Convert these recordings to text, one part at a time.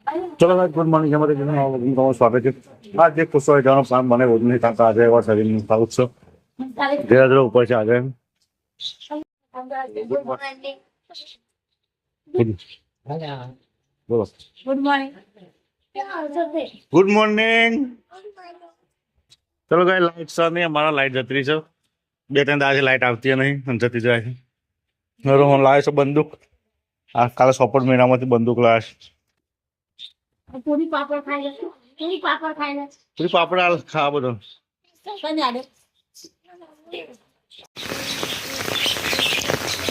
चलो भाई good morning हमारे तुम्हारा स्वागत है। आज एक कुछ जाना प्लान बने वो नहीं था आ जाएगा शरीर में था उत्सव धीरे धीरे ऊपर से आ गए। बोलो गुड मॉर्निंग। Good morning. चलो गाइस लाइट सर नहीं हमारा लाइट जती रही है બે ત્રણ દાડે લાઈટ આવતી નહીં જતી જાય છે। હું લાવ્યો છું બંદૂક આ કાલે સોપટ મહિનામાંથી બંદૂક લાવ્યો છે। પૂરી પાપડ ખાઈ લે, પૂરી પાપડ ખાઈ લે, પૂરી પાપડ હાલ ખાવા બધો કને આડે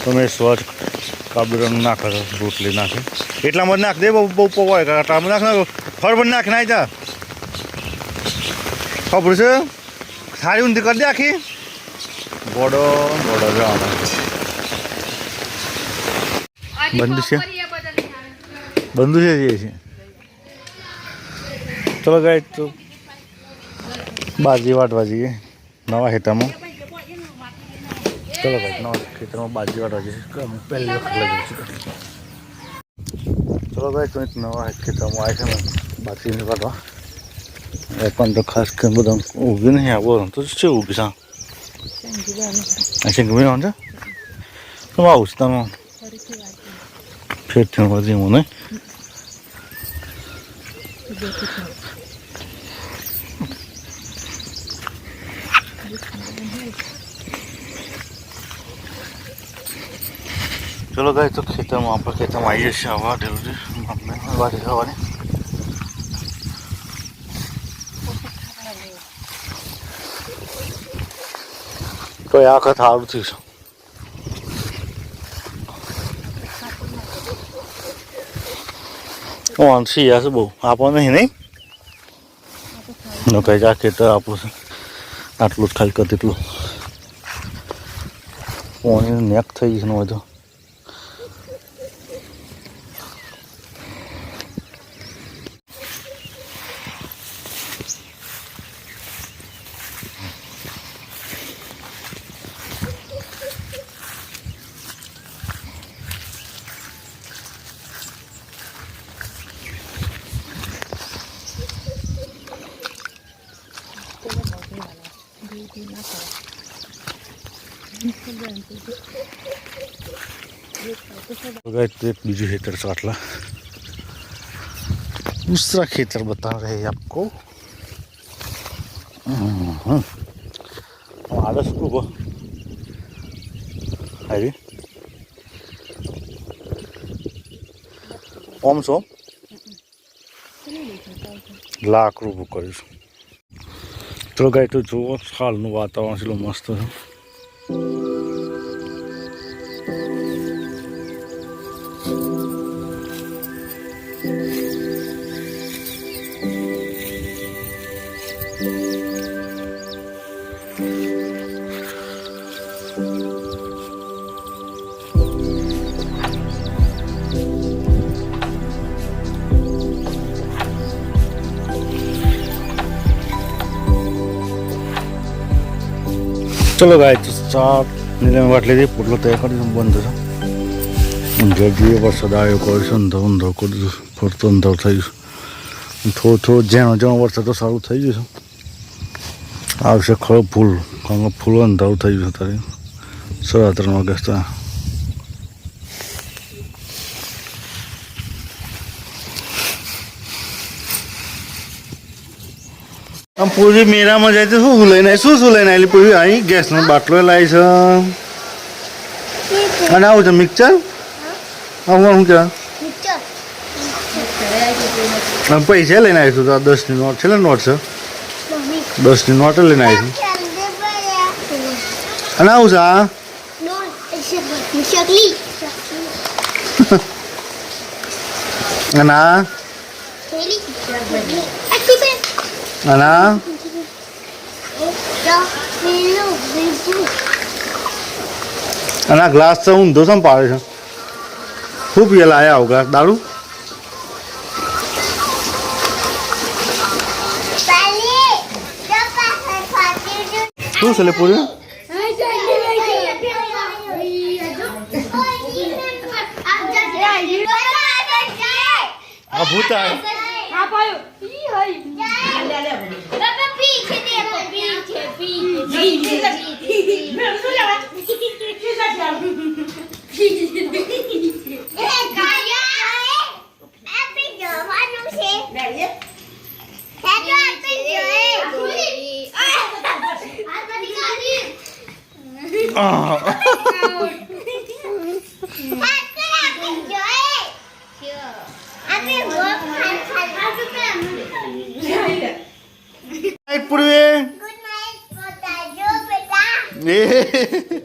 તમે સ્વચ્છ કાબુરનું નાખો રોટલી નાખે એટલામાં નાખ દે બહુ બહુ પવાય કાટામાં નાખ નાખો ફરબર નાખ નાઈ જા ખબર છે સારી ઊંધી કરી દે આખી બોડો બોડો જવાનો બંધ છે બંધ છે જે છે। ચલો ગાય તો બાજી વાટવા જઈએ નવા ખેતરમાં। ચલો ભાઈ નવા ખેતરમાં બાજી વાટવા જઈએ પહેલી વખત લઈ જઈશું। ચલો ભાઈ તો નવા ખેતરમાં આવે છે ને બાજીને વાટવા એ પણ તો ખાસ કરીને બધા ઉગી નહીં આવો તો શું ઉગી સા અચ્છા ગમે વાંધો તો આવું છે તમે ફેરથી વધી હું નહીં चलो गए तो खेत में वहाँ पर खेत में आइए हवा ढेलू बारी हवा तो आखत सारू थी वांसी से बहु आप नहीं कहीं जा खेतर आप आटलू खाली कर दीटलू नेक थी गई तो एक बीजू खेतर साटला दूसरा खेतर बता रहे हैं आपको। आदर्श को अरे ओम सो लाख रूप कर तो गए तो जो हाल वातावरण से मस्त है। चलो गाय तो साफ नीले में बाटली पुटलो तैयार कर बंद था अंधेर दिए वरसाद आयो कर अंधर अंधर कर फरत अंधर थी थोड़ा थोड़ा जेणो जेणो वरसाद तो सारू थी गयु आवशे खरो फूल कारण फूल अंधारू थी गयु तारे 3:30 वागे आम पूरी मेरा में जाए तो शू लઈને શું લઈને આલી પૂરી અહીં ગેસનો બાટલો લાવી છે અને આવું છે મિક્સર આવું શું કે મિક્સર પૈસા લઈને આવી છું તો 10 ની નોટ છે ને નોટ છે 10 ની નોટ લઈને આવી છું અને આવું છે આ શકલી અને આ અને અને ગ્લાસ છે ઊંધો સમ પાડે છે ખૂબ એ લાયા હોગા દારૂ શું છે લે પૂરી भूत आहे હા પાયો ઈ હઈ લે લે બાબા પીછે દેખો પીછે પીછે મેં શું લેવા એ કાયા આપે જવાનું છે લે એ હેડો આપે જોએ આ બધી ગાડી આ પૂર્વે Good night, Potato, beta.